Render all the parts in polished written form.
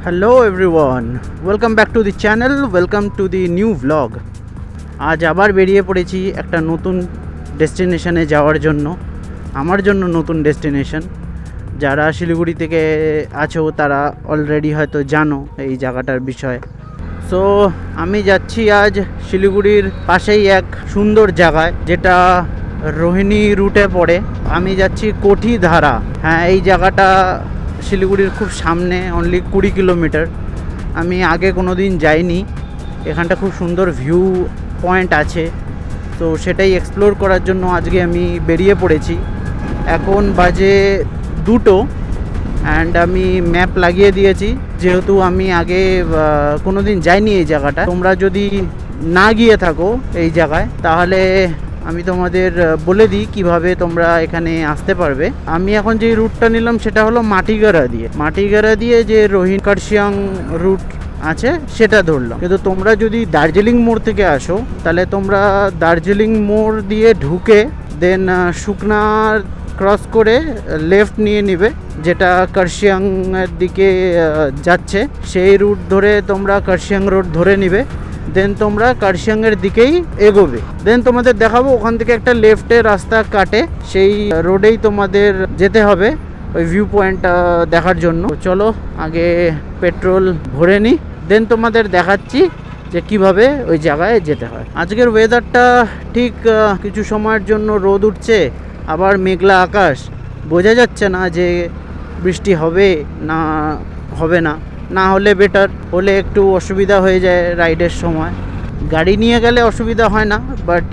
Hello everyone, welcome back to the channel, welcome to the new vlog. আজ আবার বেরিয়ে পড়েছি একটা নতুন ডেস্টিনেশনে যাওয়ার জন্য। আমার জন্য নতুন ডেস্টিনেশন। যারা শিলিগুড়ি থেকে আছো তারা অলরেডি হয়তো জানো এই জায়গাটার বিষয়ে। সো আমি যাচ্ছি আজ শিলিগুড়ির পাশেই এক সুন্দর জায়গায়, যেটা রোহিণী রুটে পড়ে। আমি যাচ্ছি কোঠিধারা। হ্যাঁ, এই জায়গাটা শিলিগুড়ির খুব সামনে, অনলি 20 কিলোমিটার। আমি আগে কোনো দিন যাইনি। এখানটা খুব সুন্দর ভিউ পয়েন্ট আছে, তো সেটাই এক্সপ্লোর করার জন্য আজকে আমি বেরিয়ে পড়েছি। এখন বাজে 2টো অ্যান্ড আমি ম্যাপ লাগিয়ে দিয়েছি, যেহেতু আমি আগে কোনো দিন যাইনি এই জায়গাটা। তোমরা যদি না গিয়ে থাকো এই জায়গায়, তাহলে আমি তোমাদের বলে দিই কিভাবে তোমরা এখানে আসতে পারবে। আমি এখন যে রুটটা নিলাম সেটা হলো মাটিগাড়া দিয়ে যে রোহিণ কার্শিয়াং রুট আছে সেটা ধরলাম। কিন্তু তোমরা যদি দার্জিলিং মোড় থেকে আসো, তাহলে তোমরা দার্জিলিং মোড় দিয়ে ঢুকে দেন শুকনার ক্রস করে লেফট নিয়ে নিবে, যেটা কার্শিয়াংয়ের দিকে যাচ্ছে। সেই রুট ধরে তোমরা কার্শিয়াং রোড ধরে নিবে, দেন তোমরা কার্শিয়াংয়ের দিকেই এগোবে। দেন তোমাদের দেখাবো ওখান থেকে একটা লেফটে রাস্তা কাটে, সেই রোডেই তোমাদের যেতে হবে ওই ভিউ পয়েন্টটা দেখার জন্য। চলো আগে পেট্রোল ভরে নিই, দেন তোমাদের দেখাচ্ছি যে কিভাবে ওই জায়গায় যেতে হয়। আজকের ওয়েদারটা ঠিক কিছু সময়ের জন্য রোদ উঠছে, আবার মেঘলা আকাশ। বোঝা যাচ্ছে না যে বৃষ্টি হবে না হবে না। না হলে বেটার, হলে একটু অসুবিধা হয়ে যায় রাইডের সময়। গাড়ি নিয়ে গেলে অসুবিধা হয় না, বাট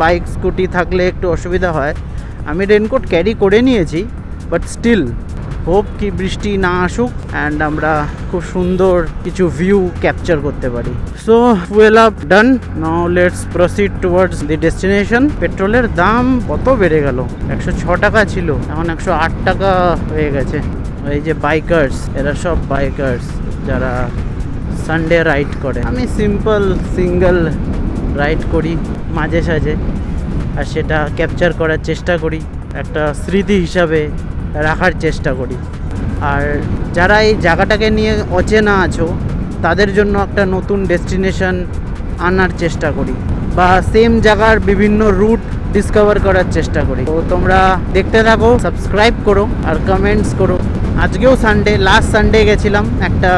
বাইক স্কুটি থাকলে একটু অসুবিধা হয়। আমি রেনকোট ক্যারি করে নিয়েছি, বাট স্টিল হোপ কি বৃষ্টি না আসুক অ্যান্ড আমরা খুব সুন্দর কিছু ভিউ ক্যাপচার করতে পারি। So fuel up done, now let's proceed towards the destination. পেট্রোলের দাম কত বেড়ে গেল, 106 টাকা ছিল, এখন 108 টাকা হয়ে গেছে। এই যে বাইকার্স, এরা সব বাইকার্স যারা সানডে রাইড করে। আমি সিম্পল সিঙ্গেল রাইড করি মাঝে সাঝে, আর সেটা ক্যাপচার করার চেষ্টা করি, একটা স্মৃতি হিসাবে রাখার চেষ্টা করি। আর যারা এই জায়গাটাকে নিয়ে অচেনা আছো, তাদের জন্য একটা নতুন ডেস্টিনেশন আনার চেষ্টা করি, বা সেম জায়গার বিভিন্ন রুট ডিসকভার করার চেষ্টা করি। তো তোমরা দেখতে থাকো, সাবস্ক্রাইব করো আর কমেন্টস করো। আজকেও সানডে, লাস্ট সানডে গেছিলাম একটা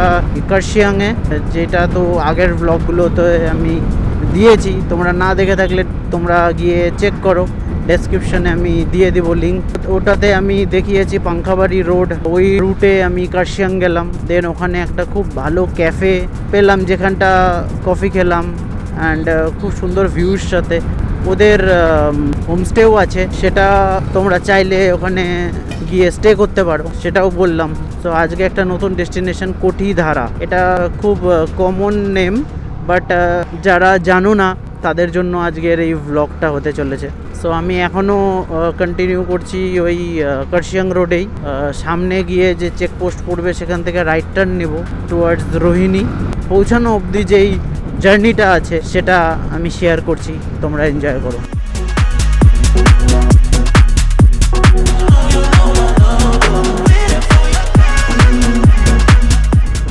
কার্শিয়াংয়ে, যেটা তো আগের ব্লগগুলোতে আমি দিয়েছি। তোমরা না দেখে থাকলে তোমরা গিয়ে চেক করো, ডেসক্রিপশনে আমি দিয়ে দেবো লিঙ্ক। ওটাতে আমি দেখিয়েছি পাংখাবাড়ি রোড, ওই রুটে আমি কার্শিয়াং গেলাম। দেন ওখানে একটা খুব ভালো ক্যাফে পেলাম, যেখানটা কফি খেলাম অ্যান্ড খুব সুন্দর ভিউর সাথে। ওদের হোমস্টেও আছে, সেটা তোমরা চাইলে ওখানে গিয়ে স্টে করতে পারো, সেটাও বললাম। তো আজকে একটা নতুন ডেস্টিনেশন কোঠিধারা, এটা খুব কমন নেম, বাট যারা জানো না তাদের জন্য আজকের এই ব্লগটা হতে চলেছে। সো আমি এখনও কন্টিনিউ করছি ওই কার্শিয়াং রোডেই। সামনে গিয়ে যে চেকপোস্ট পড়বে সেখান থেকে রাইট টার্ন নেব টুয়ার্ডস রোহিণী। পৌঁছানো অবধি যেই জার্নিটা আছে সেটা আমি শেয়ার করছি, তোমরা এনজয় করো।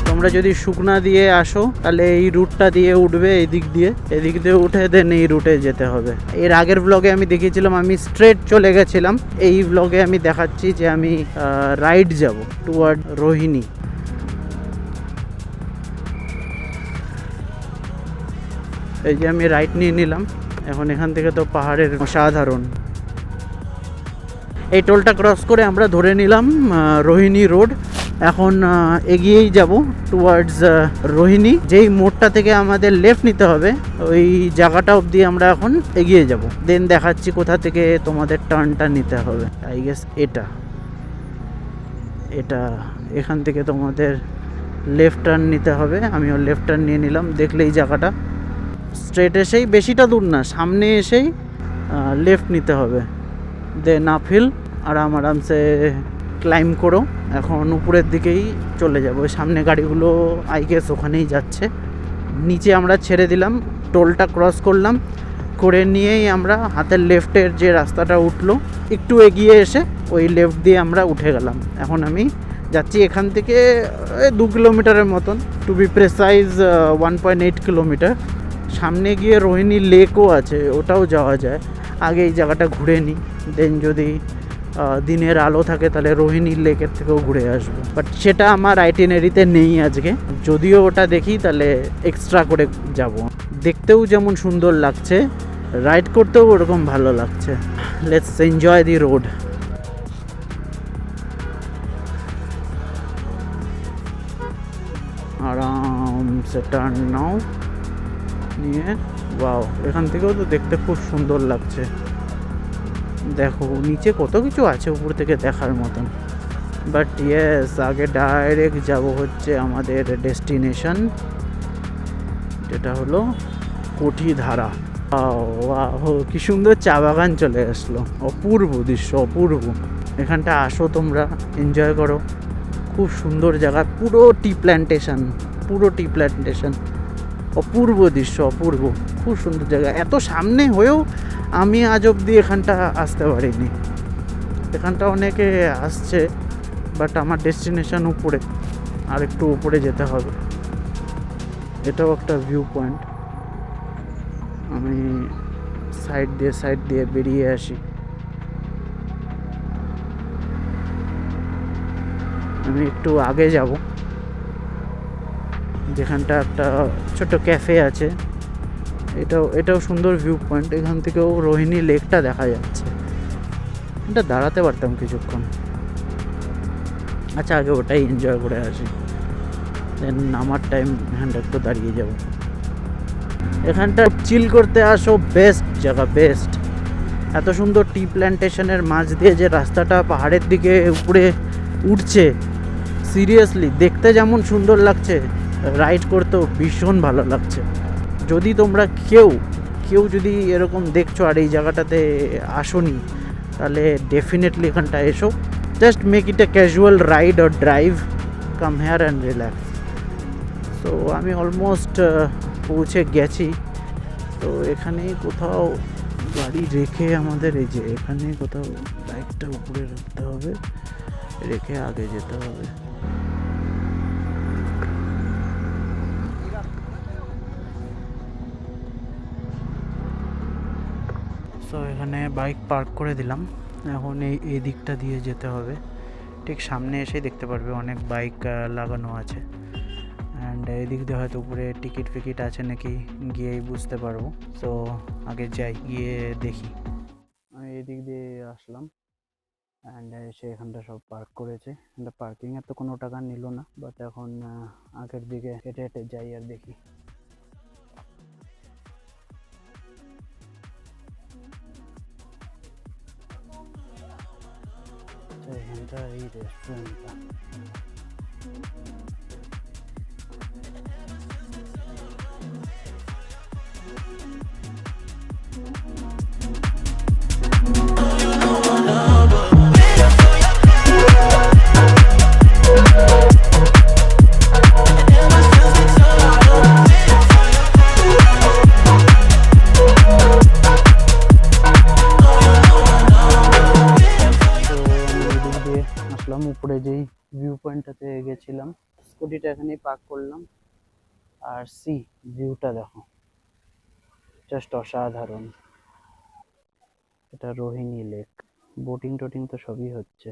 তোমরা যদি শুকনা দিয়ে আসো, তাহলে এই রুটটা দিয়ে উঠবে, এদিক দিয়ে উঠে দেন এই রুটে যেতে হবে। এর আগের ব্লগে আমি দেখিয়েছিলাম আমি স্ট্রেট চলে গেছিলাম, এই ব্লগে আমি দেখাচ্ছি যে আমি রাইট যাব টুয়ার্ড রোহিণী। এই যে আমি রাইট নিয়ে নিলাম। এখন এখান থেকে তো পাহাড়ের অসাধারণ। এই টোলটা ক্রস করে আমরা ধরে নিলাম রোহিণী রোড। এখন এগিয়েই যাব টুয়ার্ডস রোহিণী। যেই মোড়টা থেকে আমাদের লেফট নিতে হবে, ওই জায়গাটা অবধি আমরা এখন এগিয়ে যাব। দেন দেখাচ্ছি কোথা থেকে তোমাদের টার্নটা নিতে হবে। আই গেস এটা এখান থেকে তোমাদের লেফট টার্ন নিতে হবে। আমিও লেফট টার্ন নিয়ে নিলাম। দেখলে এই জায়গাটা স্ট্রেট এসেই, বেশিটা দূর না, সামনে এসেই লেফট নিতে হবে। দেন আপহিল আরামসে ক্লাইম করো। এখন উপরের দিকেই চলে যাবো। সামনে গাড়িগুলো আই গেস ওখানেই যাচ্ছে। নিচে আমরা ছেড়ে দিলাম, টোলটা ক্রস করলাম, করে নিয়েই আমরা হাতের লেফটের যে রাস্তাটা উঠলো, একটু এগিয়ে এসে ওই লেফট দিয়ে আমরা উঠে গেলাম। এখন আমি যাচ্ছি এখান থেকে 2 কিলোমিটারের মতন, টু বি প্রেসাইজ 1.8 কিলোমিটার। সামনে গিয়ে রোহিণী লেকও আছে, ওটাও যাওয়া যায়। আগে এই জায়গাটা ঘুরে নিই, দেন যদি দিনের আলো থাকে তাহলে রোহিণী লেকের থেকেও ঘুরে আসবো, বাট সেটা আমার আইটিনারিতে নেই আজকে। যদিও ওটা দেখি তাহলে এক্সট্রা করে যাব। দেখতেও যেমন সুন্দর লাগছে, রাইড করতেও ওরকম ভালো লাগছে। Let's enjoy the road. আরামসে টার্ন নাও নিয়ে, ওয়াও, এখান থেকেও তো দেখতে খুব সুন্দর লাগছে। দেখো নিচে কত কিছু আছে উপর থেকে দেখার মতন। বাট ইয়েস, আগে ডাইরেক্ট যাব হচ্ছে আমাদের ডেস্টিনেশন, যেটা হলো কোঠিধারা। কি সুন্দর চা বাগান চলে আসলো, অপূর্ব দৃশ্য, অপূর্ব। এখানটা আসো তোমরা, এনজয় করো, খুব সুন্দর জায়গা, পুরো টি প্ল্যান্টেশন, পুরো টি প্ল্যান্টেশন, অপূর্ব দৃশ্য, অপূর্ব, খুব সুন্দর জায়গা। এত সামনে হয়েও আমি আজ অবধি এখানটা আসতে পারিনি। এখানটা অনেকে আসছে, বাট আমার ডেস্টিনেশন উপরে, আর একটু উপরে যেতে হবে। এটাও একটা ভিউ পয়েন্ট। আমি সাইড দিয়ে বেরিয়ে আসি। আমি একটু আগে যাব, যেখানটা একটা ছোট ক্যাফে আছে। এটাও সুন্দর ভিউ পয়েন্ট, এখান থেকেও রোহিণী লেকটা দেখা যাচ্ছে। এটা দাঁড়াতে পারতাম কিছুক্ষণ। আচ্ছা, আগে ওটাই এনজয় করে আসি, দেন নামার টাইম এখানটা একটু দাঁড়িয়ে যাব। এখানটা চিল করতে আসো, বেস্ট জায়গা, বেস্ট। এত সুন্দর টি প্ল্যান্টেশনের মাঝ দিয়ে যে রাস্তাটা পাহাড়ের দিকে উপরে উঠছে, সিরিয়াসলি দেখতে যেমন সুন্দর লাগছে, রাইড করতেও ভীষণ ভালো লাগছে। যদি তোমরা কেউ যদি এরকম দেখছো আর এই জায়গাটাতে আসোনি, তাহলে ডেফিনেটলি এখানটা এসো। Just make it a casual ride or drive, come here and relax. তো আমি অলমোস্ট পৌঁছে গেছি। তো এখানেই কোথাও গাড়ি রেখে আমাদের, এই যে এখানে কোথাও বাইকটা উপরে রাখতে হবে, রেখে আগে যেতে হবে। তো এখানে বাইক পার্ক করে দিলাম। এখন এই দিকটা দিয়ে যেতে হবে। ঠিক সামনে এসে দেখতে পারবে অনেক বাইক লাগানো আছে, অ্যান্ড এদিক দিয়ে হয়তো উপরে টিকিট ফিকিট আছে নাকি গিয়েই বুঝতে পারবো। সো আগে যাই, গিয়ে দেখি। আমি এদিক দিয়ে আসলাম, অ্যান্ড সে এখানটা সব পার্ক করেছে। পার্কিংয়ের তো কোনো টাকা নিল না, বাট এখন আগের দিকে হেঁটে হেঁটে যাই আর দেখি। এখানটা এই রেস্টুরেন্টটা, উপরে যেই ভিউ পয়েন্টটাতে গেছিলাম, স্কুটিটা এখানেই পার্ক করলাম। আর ভিউটা দেখো, জাস্ট অসাধারণ। এটা রোহিণী লেক, বোটিং টোটিং তো সবই হচ্ছে।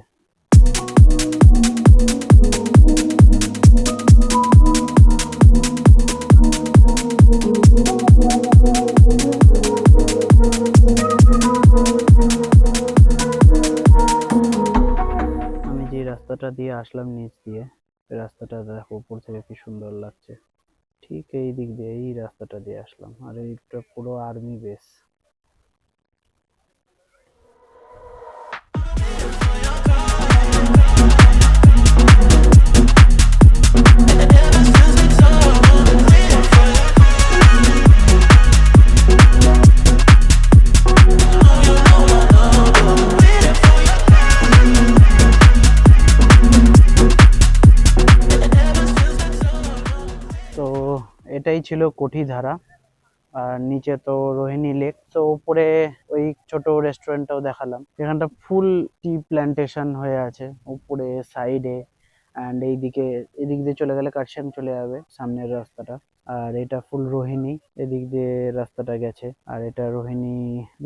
আমি যে রাস্তাটা দিয়ে আসলাম নিচ দিয়ে, রাস্তাটা দেখো উপর থেকে কি সুন্দর লাগছে। ঠিক এই দিক দিয়ে, এই রাস্তাটা দিয়ে আসলাম, আর এইটা পুরো আর্মি বেস। তো এটাই ছিল কোঠিধারা, আর নিচে তো রোহিণী লেক। তো উপরে ওই ছোট রেস্টুরেন্টটাও দেখালাম, এখানটা ফুল টি প্ল্যান্টেশন হয়ে আছে উপরে সাইডে। অ্যান্ড এইদিকে এদিক দিয়ে চলে গেলে কার্শিয়াং চলে যাবে সামনের রাস্তাটা। আর এটা ফুল রোহিণী, এদিক দিয়ে রাস্তাটা গেছে। আর এটা রোহিণী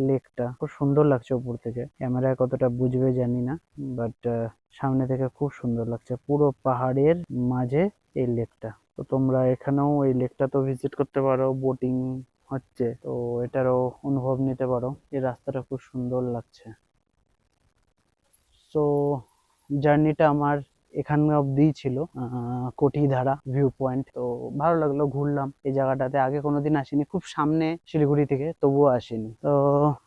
লেকটা খুব সুন্দর লাগছে উপর থেকে, ক্যামেরায় কতটা বুঝবে জানি না, বাট সামনে থেকে খুব সুন্দর লাগছে, পুরো পাহাড়ের মাঝে এই লেকটা। তো তোমরা এখানেও এই লেকটা তো ভিজিট করতে পারো, বোটিং হচ্ছে, তো এটারও অনুভব নিতে পারো। এই রাস্তাটা খুব সুন্দর লাগছে। সো জার্নিটা আমার এখানে অবধিই ছিল, কোটিধারা ভিউ পয়েন্ট। তো ভালো লাগলো, ঘুরলাম এই জায়গাটাতে, আগে কোনোদিন আসিনি, খুব সামনে শিলিগুড়ি থেকে, তবুও আসিনি। তো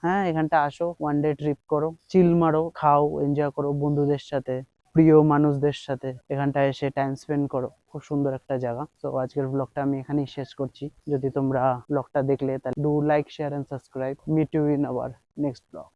হ্যাঁ, এখানটা আসো, ওয়ান ডে ট্রিপ করো, চিল মারো, খাও, এনজয় করো বন্ধুদের সাথে, প্রিয় মানুষদের সাথে এখানটা এসে টাইম স্পেন্ড করো। খুব সুন্দর একটা জায়গা। তো আজকের ব্লগটা আমি এখানেই শেষ করছি। যদি তোমরা ব্লগটা দেখলে তাহলে do like, share and subscribe. Meet you in our next blog.